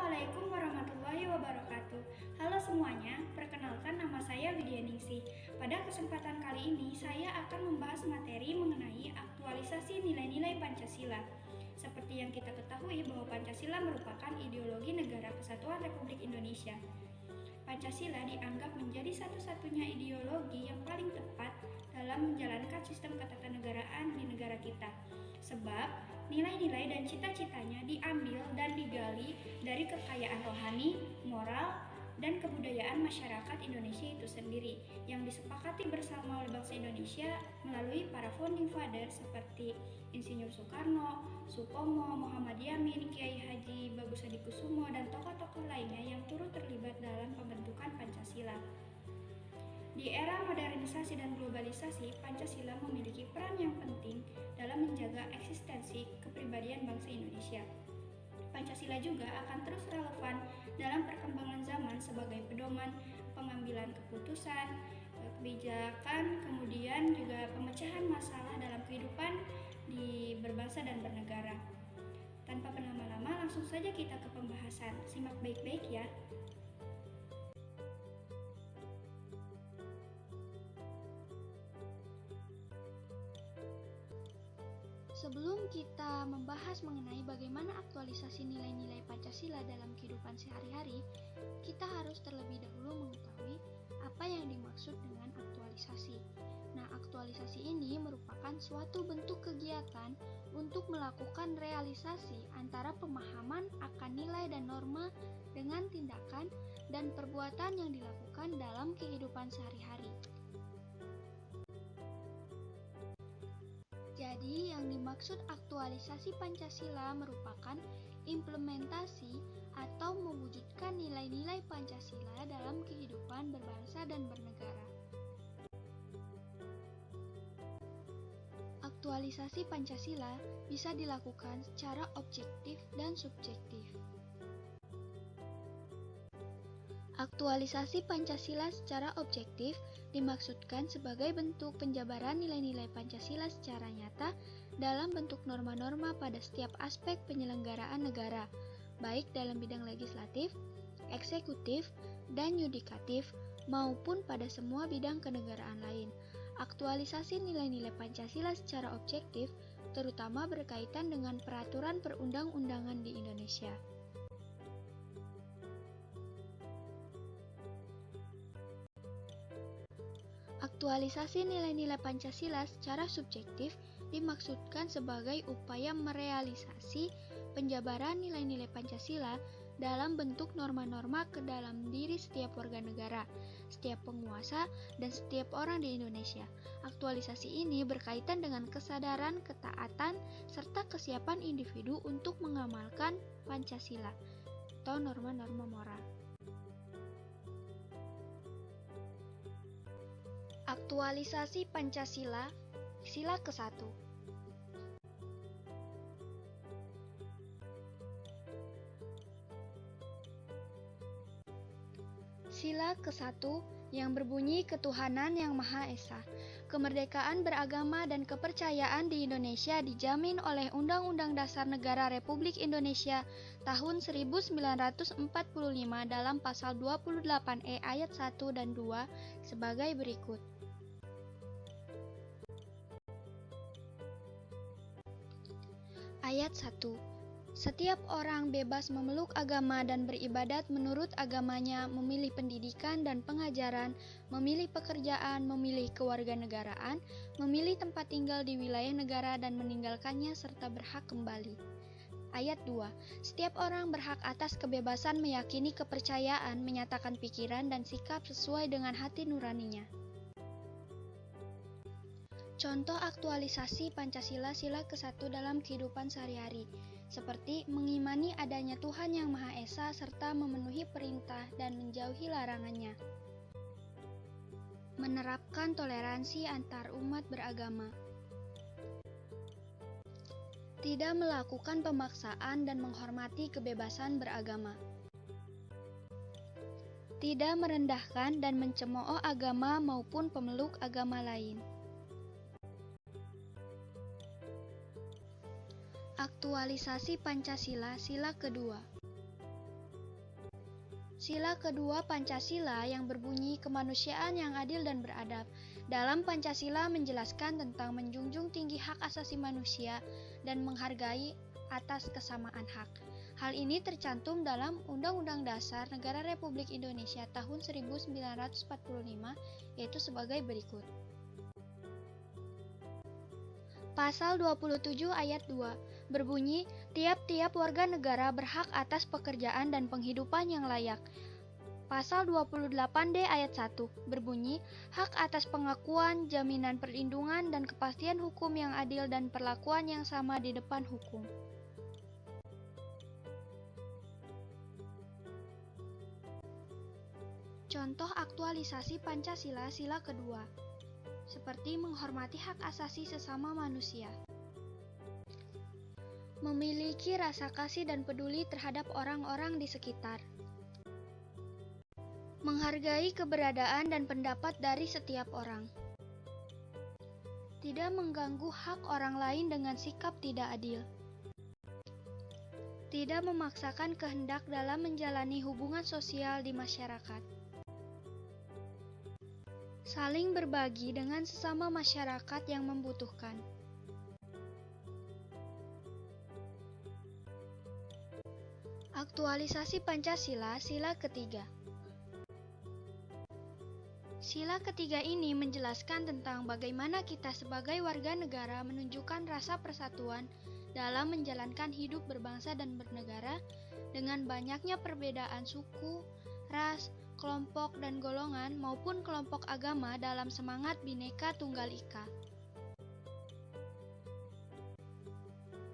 Assalamualaikum warahmatullahi wabarakatuh. Halo semuanya, perkenalkan nama saya Widya Ningsih. Pada kesempatan kali ini saya akan membahas materi mengenai aktualisasi nilai-nilai Pancasila. Seperti yang kita ketahui bahwa Pancasila merupakan ideologi Negara Kesatuan Republik Indonesia. Pancasila dianggap menjadi satu-satunya ideologi yang paling tepat dalam menjalankan sistem ketatanegaraan di negara kita. Sebab nilai-nilai dan cita-citanya diambil dan digali dari kekayaan rohani, moral, dan kebudayaan masyarakat Indonesia itu sendiri yang disepakati bersama oleh bangsa Indonesia melalui para founding father seperti Insinyur Soekarno, Sutomo, Muhammad Yamin, Kiai Haji Bagus Hadikusumo, dan tokoh-tokoh lainnya yang turut terlibat dalam pembentukan Pancasila. Di era modernisasi dan globalisasi, Pancasila memiliki peran yang penting dalam menjaga eksistensi kepribadian bangsa Indonesia. Pancasila juga akan terus relevan dalam perkembangan zaman sebagai pedoman pengambilan keputusan, kebijakan, kemudian juga pemecahan masalah dalam kehidupan di berbangsa dan bernegara. Tanpa berlama-lama, langsung saja kita ke pembahasan. Simak baik-baik ya. Sebelum kita membahas mengenai bagaimana aktualisasi nilai-nilai Pancasila dalam kehidupan sehari-hari, kita harus terlebih dahulu mengetahui apa yang dimaksud dengan aktualisasi. Nah, aktualisasi ini merupakan suatu bentuk kegiatan untuk melakukan realisasi antara pemahaman akan nilai dan norma dengan tindakan dan perbuatan yang dilakukan dalam kehidupan sehari-hari. Jadi, yang dimaksud aktualisasi Pancasila merupakan implementasi atau mewujudkan nilai-nilai Pancasila dalam kehidupan berbangsa dan bernegara. Aktualisasi Pancasila bisa dilakukan secara objektif dan subjektif. Aktualisasi Pancasila secara objektif dimaksudkan sebagai bentuk penjabaran nilai-nilai Pancasila secara nyata dalam bentuk norma-norma pada setiap aspek penyelenggaraan negara, baik dalam bidang legislatif, eksekutif, dan yudikatif, maupun pada semua bidang kenegaraan lain. Aktualisasi nilai-nilai Pancasila secara objektif terutama berkaitan dengan peraturan perundang-undangan di Indonesia. Aktualisasi nilai-nilai Pancasila secara subjektif dimaksudkan sebagai upaya merealisasi penjabaran nilai-nilai Pancasila dalam bentuk norma-norma ke dalam diri setiap warga negara, setiap penguasa, dan setiap orang di Indonesia. Aktualisasi ini berkaitan dengan kesadaran, ketaatan, serta kesiapan individu untuk mengamalkan Pancasila atau norma-norma moral. Aktualisasi Pancasila, sila ke-1. Sila ke-1 yang berbunyi ketuhanan yang Maha Esa. Kemerdekaan beragama dan kepercayaan di Indonesia dijamin oleh Undang-Undang Dasar Negara Republik Indonesia tahun 1945 dalam pasal 28E ayat 1 dan 2 sebagai berikut. Ayat 1. Setiap orang bebas memeluk agama dan beribadat menurut agamanya, memilih pendidikan dan pengajaran, memilih pekerjaan, memilih kewarganegaraan, memilih tempat tinggal di wilayah negara dan meninggalkannya serta berhak kembali. Ayat 2. Setiap orang berhak atas kebebasan meyakini kepercayaan, menyatakan pikiran dan sikap sesuai dengan hati nuraninya. Contoh aktualisasi Pancasila sila ke-1 dalam kehidupan sehari-hari, seperti mengimani adanya Tuhan Yang Maha Esa serta memenuhi perintah dan menjauhi larangannya. Menerapkan toleransi antar umat beragama. Tidak melakukan pemaksaan dan menghormati kebebasan beragama. Tidak merendahkan dan mencemooh agama maupun pemeluk agama lain. Aktualisasi Pancasila sila kedua. Sila kedua Pancasila yang berbunyi kemanusiaan yang adil dan beradab. Dalam Pancasila menjelaskan tentang menjunjung tinggi hak asasi manusia dan menghargai atas kesamaan hak. Hal ini tercantum dalam Undang-Undang Dasar Negara Republik Indonesia tahun 1945, yaitu sebagai berikut. Pasal 27 ayat 2 berbunyi, tiap-tiap warga negara berhak atas pekerjaan dan penghidupan yang layak. Pasal 28D ayat 1 berbunyi, hak atas pengakuan, jaminan perlindungan, dan kepastian hukum yang adil dan perlakuan yang sama di depan hukum. Contoh aktualisasi Pancasila sila kedua, seperti menghormati hak asasi sesama manusia, memiliki rasa kasih dan peduli terhadap orang-orang di sekitar, menghargai keberadaan dan pendapat dari setiap orang, tidak mengganggu hak orang lain dengan sikap tidak adil, tidak memaksakan kehendak dalam menjalani hubungan sosial di masyarakat, saling berbagi dengan sesama masyarakat yang membutuhkan. Aktualisasi Pancasila sila ketiga. Sila ketiga ini menjelaskan tentang bagaimana kita sebagai warga negara menunjukkan rasa persatuan dalam menjalankan hidup berbangsa dan bernegara dengan banyaknya perbedaan suku, ras, kelompok dan golongan maupun kelompok agama dalam semangat Bhinneka Tunggal Ika.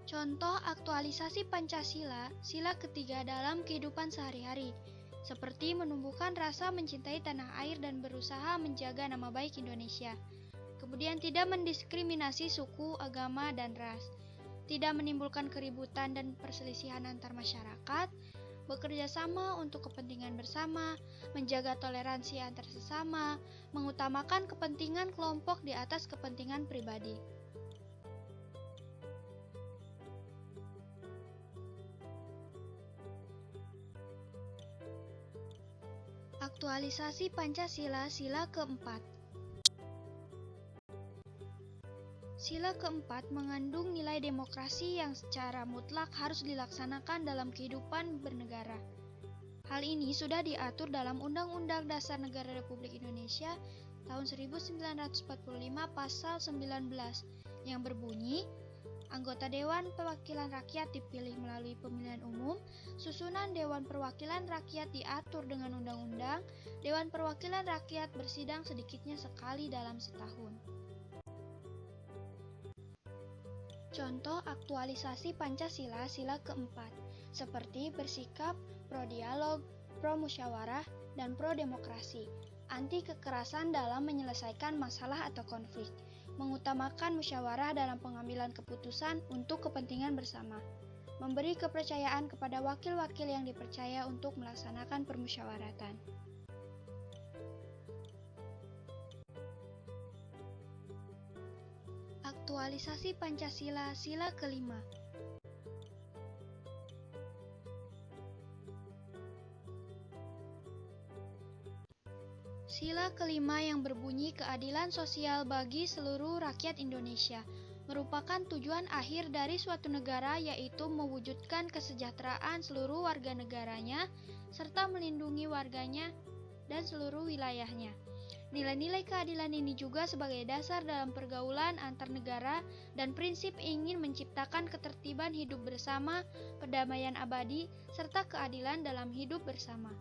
Contoh aktualisasi Pancasila sila ketiga dalam kehidupan sehari-hari, seperti menumbuhkan rasa mencintai tanah air dan berusaha menjaga nama baik Indonesia. Kemudian tidak mendiskriminasi suku, agama, dan ras, tidak menimbulkan keributan dan perselisihan antar masyarakat, bekerja sama untuk kepentingan bersama, menjaga toleransi antar sesama, mengutamakan kepentingan kelompok di atas kepentingan pribadi. Aktualisasi Pancasila sila keempat. Sila keempat mengandung nilai demokrasi yang secara mutlak harus dilaksanakan dalam kehidupan bernegara. Hal ini sudah diatur dalam Undang-Undang Dasar Negara Republik Indonesia tahun 1945 pasal 19 yang berbunyi, anggota Dewan Perwakilan Rakyat dipilih melalui pemilihan umum, susunan Dewan Perwakilan Rakyat diatur dengan undang-undang, Dewan Perwakilan Rakyat bersidang sedikitnya sekali dalam setahun. Contoh aktualisasi Pancasila sila keempat, seperti bersikap pro-dialog, pro-musyawarah, dan pro-demokrasi, anti kekerasan dalam menyelesaikan masalah atau konflik, mengutamakan musyawarah dalam pengambilan keputusan untuk kepentingan bersama, memberi kepercayaan kepada wakil-wakil yang dipercaya untuk melaksanakan permusyawaratan. Aktualisasi Pancasila sila kelima. Sila kelima yang berbunyi keadilan sosial bagi seluruh rakyat Indonesia merupakan tujuan akhir dari suatu negara, yaitu mewujudkan kesejahteraan seluruh warga negaranya serta melindungi warganya dan seluruh wilayahnya. Nilai-nilai keadilan ini juga sebagai dasar dalam pergaulan antar negara dan prinsip ingin menciptakan ketertiban hidup bersama, perdamaian abadi, serta keadilan dalam hidup bersama.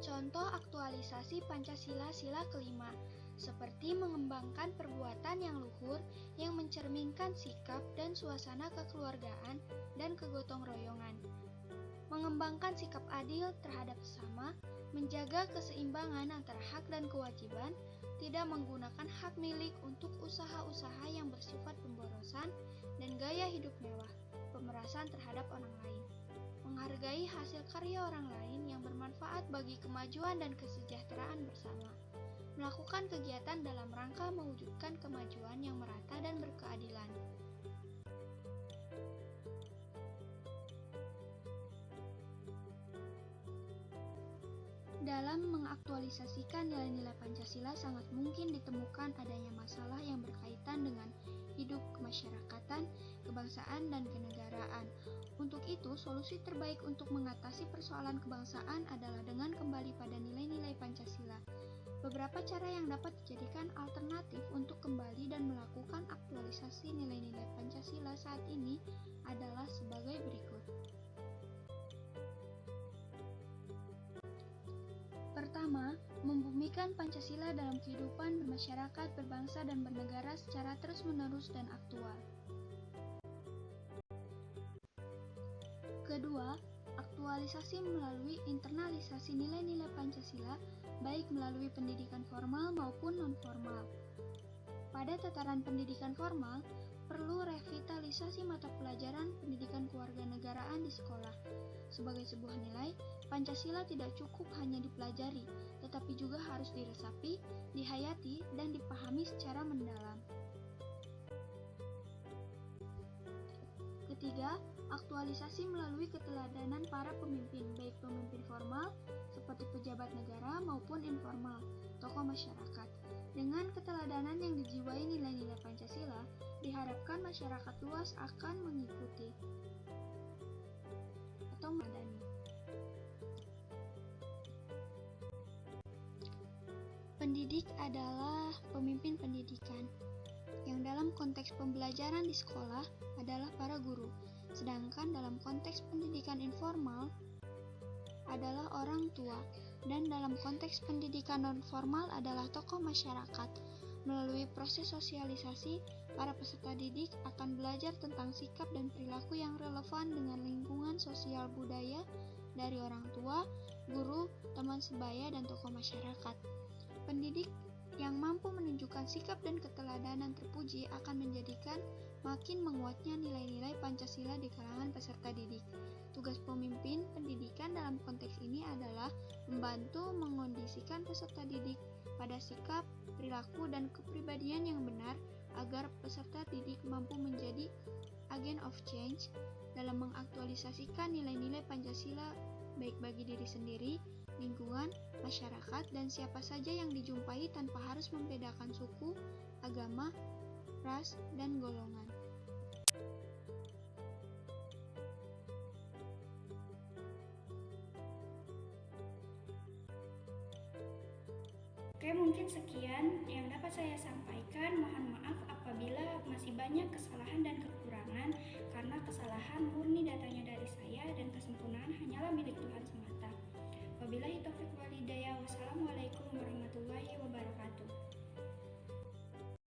Contoh aktualisasi Pancasila sila kelima, seperti mengembangkan perbuatan yang luhur yang mencerminkan sikap dan suasana kekeluargaan dan kegotong royongan, mengembangkan sikap adil terhadap sesama, menjaga keseimbangan antara hak dan kewajiban, tidak menggunakan hak milik untuk usaha-usaha yang bersifat pemborosan dan gaya hidup mewah, pemerasan terhadap orang lain, menghargai hasil karya orang lain yang bermanfaat bagi kemajuan dan kesejahteraan bersama, melakukan kegiatan dalam rangka mewujudkan kemajuan yang merata dan berkeadilan. Dalam mengaktualisasikan nilai-nilai Pancasila sangat mungkin ditemukan adanya masalah yang berkaitan dengan hidup kemasyarakatan, kebangsaan, dan kenegaraan. Untuk itu, solusi terbaik untuk mengatasi persoalan kebangsaan adalah dengan kembali pada nilai-nilai Pancasila. Beberapa cara yang dapat dijadikan alternatif untuk kembali dan melakukan aktualisasi nilai-nilai Pancasila saat ini adalah sebagai berikut. Pertama, membumikan Pancasila dalam kehidupan bermasyarakat, berbangsa, dan bernegara secara terus-menerus dan aktual. Kedua, aktualisasi melalui internalisasi nilai-nilai Pancasila, baik melalui pendidikan formal maupun non-formal. Pada tataran pendidikan formal, perlu revitalisasi mata pelajaran pendidikan kewarganegaraan di sekolah. Sebagai sebuah nilai, Pancasila tidak cukup hanya dipelajari, tetapi juga harus diresapi, dihayati, dan dipahami secara mendalam. Ketiga, aktualisasi melalui keteladanan para pemimpin, baik pemimpin formal seperti pejabat negara maupun informal, tokoh masyarakat. Dengan keteladanan yang dijiwai nilai-nilai Pancasila, diharapkan masyarakat luas akan mengikuti atau memadani. Pendidik adalah pemimpin pendidikan, yang dalam konteks pembelajaran di sekolah adalah para guru, sedangkan dalam konteks pendidikan informal adalah orang tua, dan dalam konteks pendidikan non-formal adalah tokoh masyarakat. Melalui proses sosialisasi, para peserta didik akan belajar tentang sikap dan perilaku yang relevan dengan lingkungan sosial budaya dari orang tua, guru, teman sebaya, dan tokoh masyarakat. Pendidik yang mampu menunjukkan sikap dan keteladanan terpuji akan menjadikan makin menguatnya nilai-nilai Pancasila di kalangan peserta didik. Tugas pemimpin pendidikan dalam konteks ini adalah membantu mengondisikan peserta didik pada sikap, perilaku, dan kepribadian yang benar agar peserta didik mampu menjadi agent of change dalam mengaktualisasikan nilai-nilai Pancasila baik bagi diri sendiri, lingkungan, masyarakat, dan siapa saja yang dijumpai tanpa harus membedakan suku, agama, ras, dan golongan. Oke, mungkin sekian yang dapat saya sampaikan. Mohon maaf apabila masih banyak kesalahan dan kekurangan, karena kesalahan murni datanya dari saya dan kesempurnaan hanyalah milik Tuhan semata. Wabillahi taufiq wal hidayah. Wassalamualaikum warahmatullahi wabarakatuh.